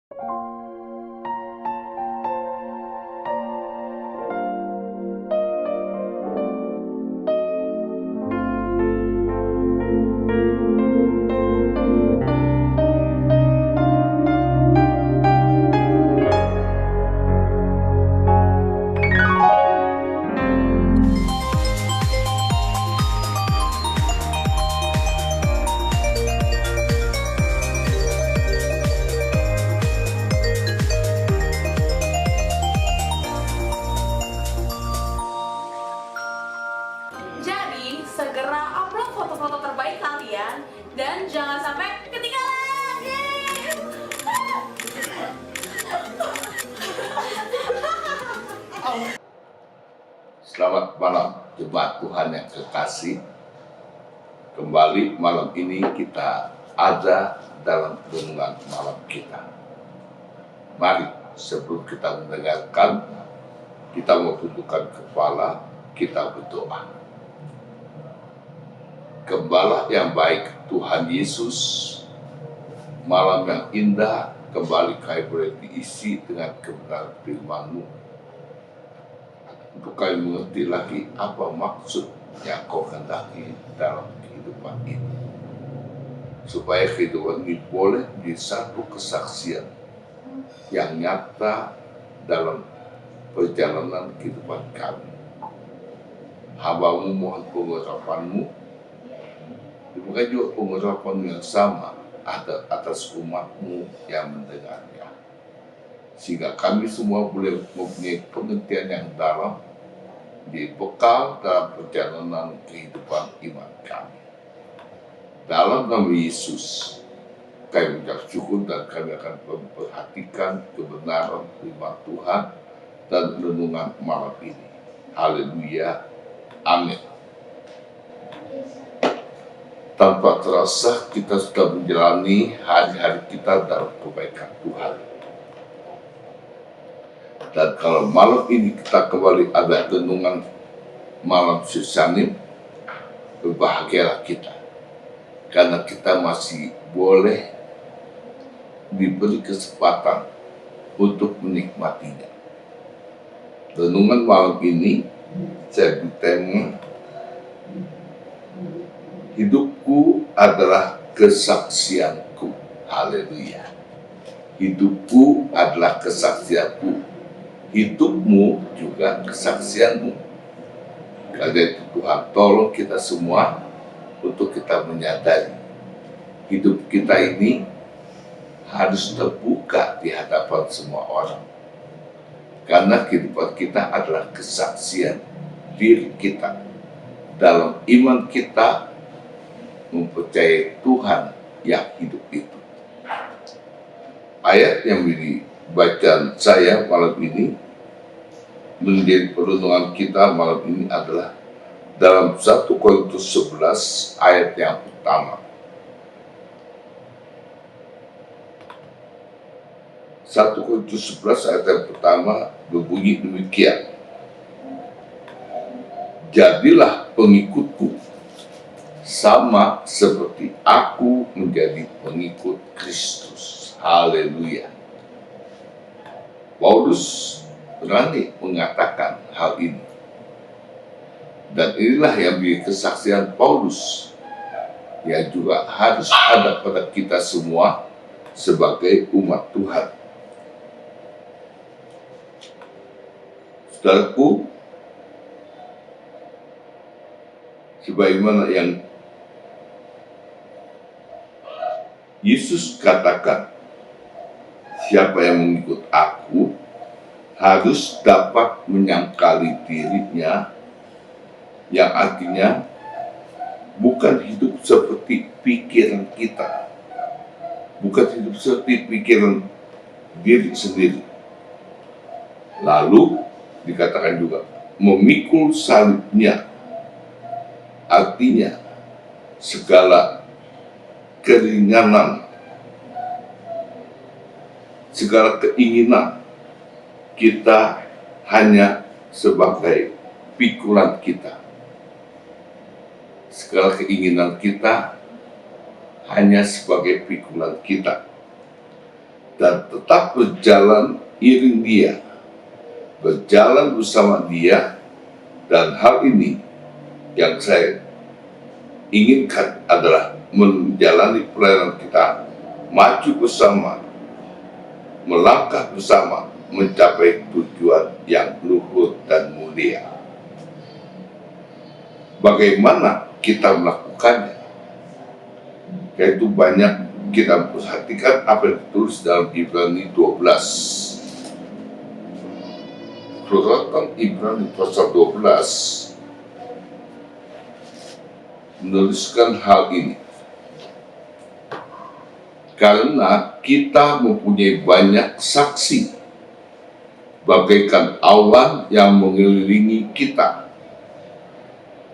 Jadi, segera upload foto-foto terbaik kalian dan jangan sampai ketinggalan. Yeay! Selamat malam jemaat Tuhan yang kekasih. Kembali malam ini kita ada dalam renungan malam kita. Mari sebelum kita mendengarkan, kita tundukkan kepala, kita berdoa. Gembala yang baik Tuhan Yesus, malam yang indah kembali kami boleh diisi dengan kebenaran firman-Mu. Untuk kami mengerti lagi apa maksud yang Kau kehendaki dalam kehidupan ini. Supaya kehidupan ini boleh menjadi satu kesaksian yang nyata dalam perjalanan kehidupan kami. Hamba-Mu mohon pengurapan-Mu, bukan juga pengurapan yang sama ada atas umat-Mu yang mendengarnya. Sehingga kami semua boleh mempunyai pengertian yang dalam, dibekal dalam perjalanan kehidupan iman kami. Dalam nama Yesus, kami mengucap syukur dan kami akan memperhatikan kebenaran firman Tuhan dan renungan malam ini. Haleluya. Amin. Tanpa terasa kita sudah menjalani hari-hari kita dalam kebaikan Tuhan. Dan kalau malam ini kita kembali ada renungan malam Susanim, berbahagialah kita. Karena kita masih boleh diberi kesempatan untuk menikmatinya. Renungan malam ini saya bertema, hidupku adalah kesaksianku. Haleluya. Hidupku adalah kesaksianku. Hidupmu juga kesaksianmu. Karena itu Tuhan tolong kita semua untuk kita menyadari hidup kita ini harus terbuka di hadapan semua orang. Karena kehidupan kita adalah kesaksian diri kita. Dalam iman kita mempercayai Tuhan yang hidup itu. Ayat yang menjadi bacaan saya malam ini, menjadi perenungan kita malam ini adalah dalam 1 Korintus 11 ayat yang pertama. 1 Korintus 11 ayat yang pertama berbunyi demikian. Jadilah pengikutku, sama seperti aku menjadi pengikut Kristus. Haleluya. Paulus berani mengatakan hal ini. Dan inilah yang menjadi kesaksian Paulus yang juga harus ada pada kita semua sebagai umat Tuhan. Saudaraku, sebagaimana yang Yesus katakan, siapa yang mengikut aku harus dapat menyangkali dirinya, yang artinya bukan hidup seperti pikiran kita, bukan hidup seperti pikiran diri sendiri. Lalu dikatakan juga memikul salibnya, artinya segala keringanan, segala keinginan kita hanya sebagai pikulan kita. Segala keinginan kita hanya sebagai pikulan kita. dan tetap berjalan iring Dia, berjalan bersama Dia. Dan hal ini yang saya inginkan adalah menjalani pelayanan kita, maju bersama, melangkah bersama, mencapai tujuan yang luhur dan mulia. Bagaimana kita melakukannya? Yaitu banyak kita perhatikan apa yang ditulis dalam Ibrani 12. Suratan Ibrani pasal 12 menuliskan hal ini. Karena kita mempunyai banyak saksi, bagaikan awan yang mengelilingi kita.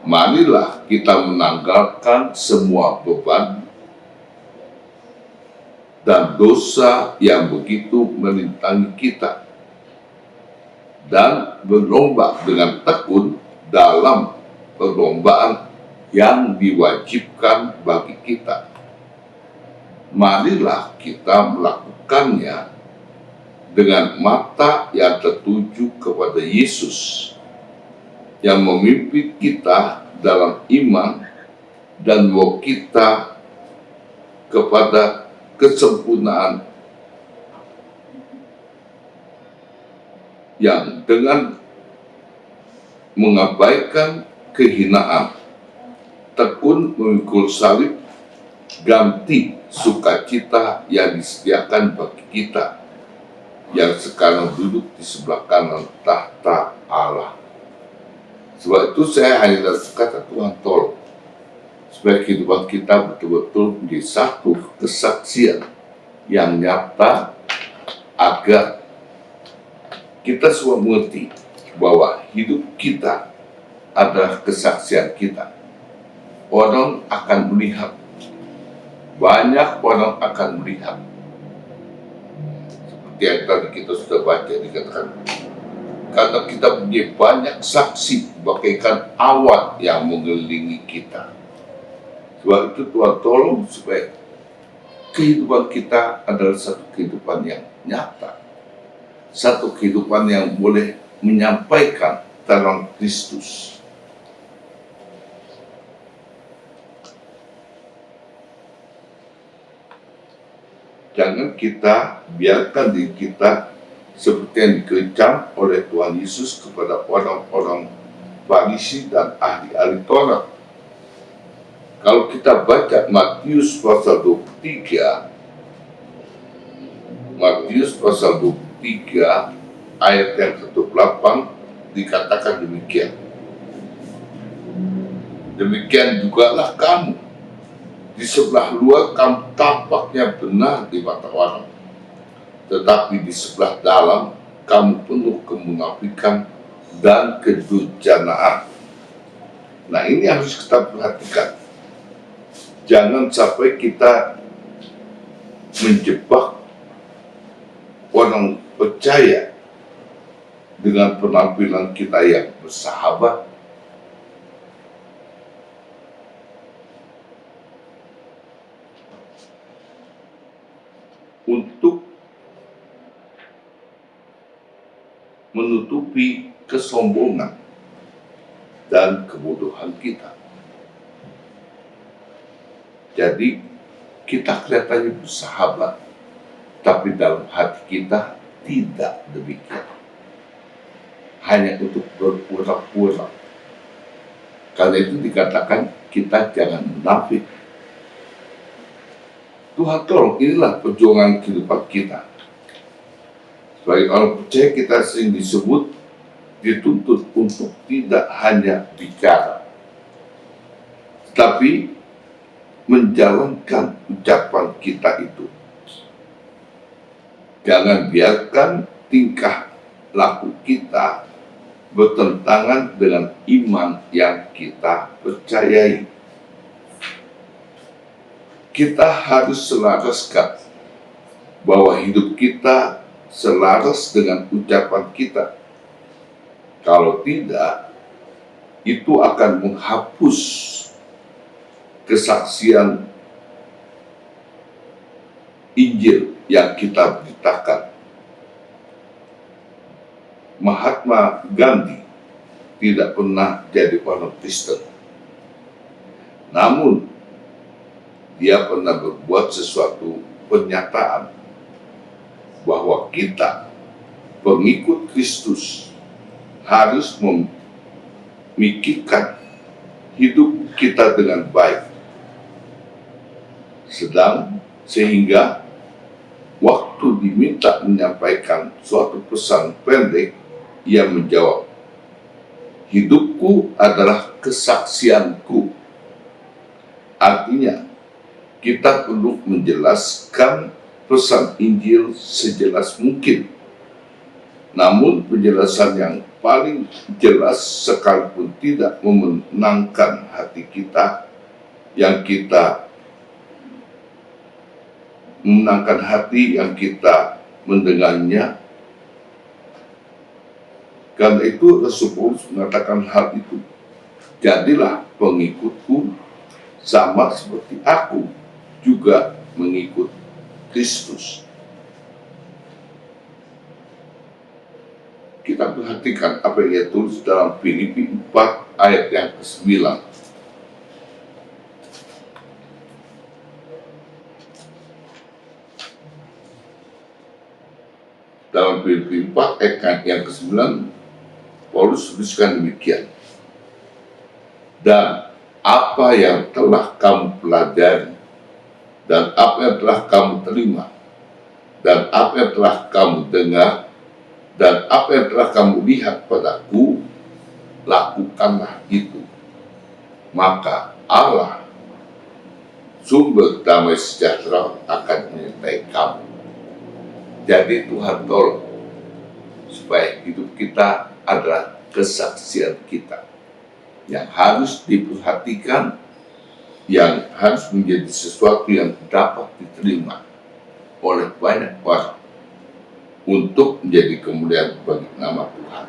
Marilah kita menanggalkan semua beban dan dosa yang begitu merintangi kita, dan berlomba dengan tekun dalam perlombaan yang diwajibkan bagi kita. Marilah kita melakukannya dengan mata yang tertuju kepada Yesus, yang memimpin kita dalam iman dan membawa kita kepada kesempurnaan, yang dengan mengabaikan kehinaan, tekun memikul salib, ganti sukacita yang disediakan bagi kita yang sekarang duduk di sebelah kanan tahta Allah. Sebab itu saya hanya kata Tuhan, tolong supaya kehidupan kita betul-betul menjadi satu kesaksian yang nyata, agar kita semua mengerti bahwa hidup kita adalah kesaksian kita. Orang akan melihat, banyak orang akan melihat. Seperti yang tadi kita sudah baca, dikatakan, karena kita punya banyak saksi bagaikan awan yang mengelilingi kita. Sebab itu Tuhan tolong supaya kehidupan kita adalah satu kehidupan yang nyata, satu kehidupan yang boleh menyampaikan terang Kristus. Jangan kita biarkan diri kita seperti yang dikecam oleh Tuhan Yesus kepada orang-orang Farisi dan ahli-ahli Taurat. Kalau kita baca Matius pasal 23, Matius pasal 23 ayat yang ke-8 dikatakan demikian. Demikian jugalah kamu. Di sebelah luar kamu tampaknya benar di mata orang, tetapi di sebelah dalam kamu penuh kemunafikan dan kedurjanaan. Nah, ini harus kita perhatikan. Jangan sampai kita menjebak orang percaya dengan penampilan kita yang bersahabat, untuk menutupi kesombongan dan kebodohan kita. Jadi kita kelihatannya bersahabat, tapi dalam hati kita tidak demikian. Hanya untuk berpura-pura. Karena itu dikatakan kita jangan munafik. Tuhan tolong, inilah perjuangan kehidupan kita. Sebagai orang percaya, kita sering disebut, dituntut untuk tidak hanya bicara, tapi menjalankan ucapan kita itu. Jangan biarkan tingkah laku kita bertentangan dengan iman yang kita percayai. Kita harus selaraskan bahwa hidup kita selaras dengan ucapan kita. Kalau tidak, itu akan menghapus kesaksian Injil yang kita beritakan. Mahatma Gandhi tidak pernah jadi orang Kristen. Namun, dia pernah berbuat sesuatu pernyataan bahwa kita, pengikut Kristus, harus memikirkan hidup kita dengan baik. Sehingga waktu diminta menyampaikan suatu pesan pendek, ia menjawab, "Hidupku adalah kesaksianku." Artinya, kita perlu menjelaskan pesan Injil sejelas mungkin. Namun penjelasan yang paling jelas sekalipun tidak memenangkan hati kita, yang kita mendengarnya. Karena itu Rasul Paulus mengatakan hal itu. Jadilah pengikutku sama seperti aku juga mengikut Kristus. Kita perhatikan apa yang ia tulis dalam Filipi 4 ayat yang ke-9. Dalam Filipi 4 ayat yang ke-9, Paulus tuliskan demikian. Dan apa yang telah kamu pelajari, dan apa yang telah kamu terima, dan apa yang telah kamu dengar, dan apa yang telah kamu lihat padaku, lakukanlah itu. Maka Allah, sumber damai sejahtera, akan menyertai kamu. Jadi Tuhan tolong supaya hidup kita adalah kesaksian kita yang harus diperhatikan, yang harus menjadi sesuatu yang dapat diterima oleh banyak orang untuk menjadi kemuliaan bagi nama Tuhan.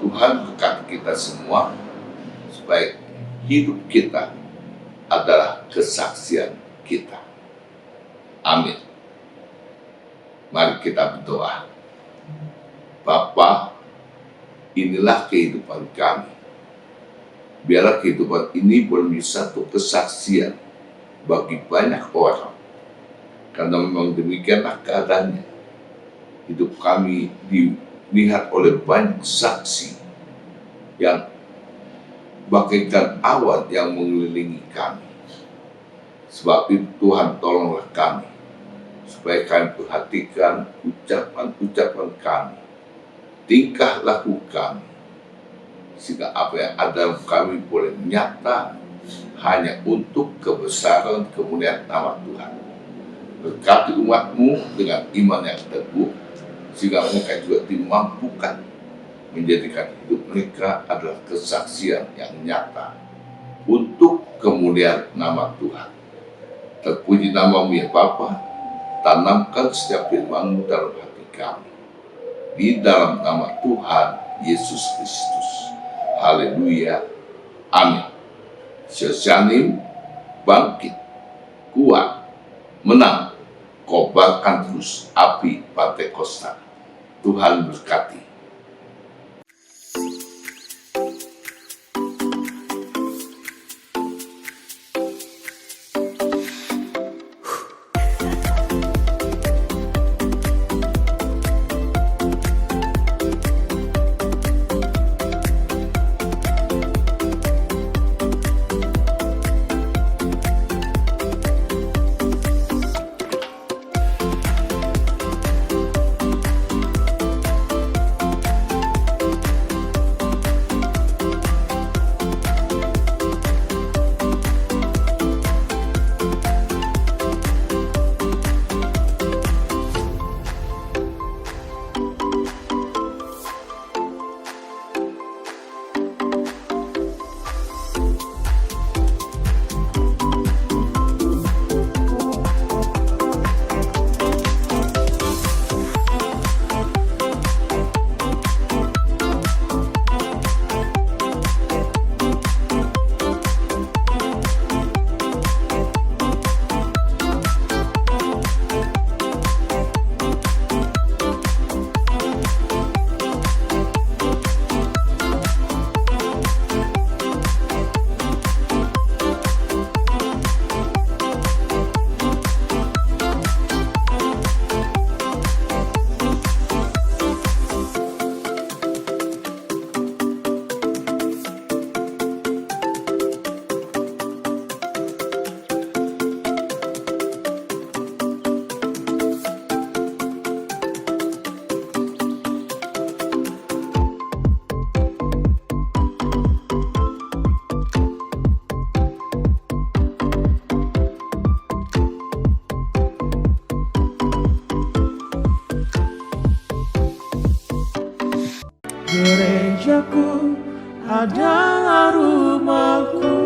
Tuhan berkati kita semua supaya hidup kita adalah kesaksian kita. Amin. Mari kita berdoa. Bapa, inilah kehidupan kami. Biarlah kehidupan ini boleh menjadi satu kesaksian bagi banyak orang. Karena memang demikianlah keadaannya. Hidup kami dilihat oleh banyak saksi yang bagaikan awan yang mengelilingi kami. Sebab itu Tuhan tolonglah kami, supaya kami perhatikan ucapan-ucapan kami, tingkah laku kami, sehingga apa yang ada dalam kami boleh nyata hanya untuk kebesaran kemuliaan nama Tuhan. Berkati umat-Mu dengan iman yang teguh, sehingga mereka juga dimampukan menjadikan hidup mereka adalah kesaksian yang nyata untuk kemuliaan nama Tuhan. Terpuji nama-Mu ya Bapa, tanamkan setiap firman-Mu dalam hati kami. Di dalam nama Tuhan Yesus Kristus. Haleluya. Amin. Sesianim, bangkit, kuat, menang, kobarkan terus api Pantekosta. Tuhan berkati. Gerejaku adalah rumahku.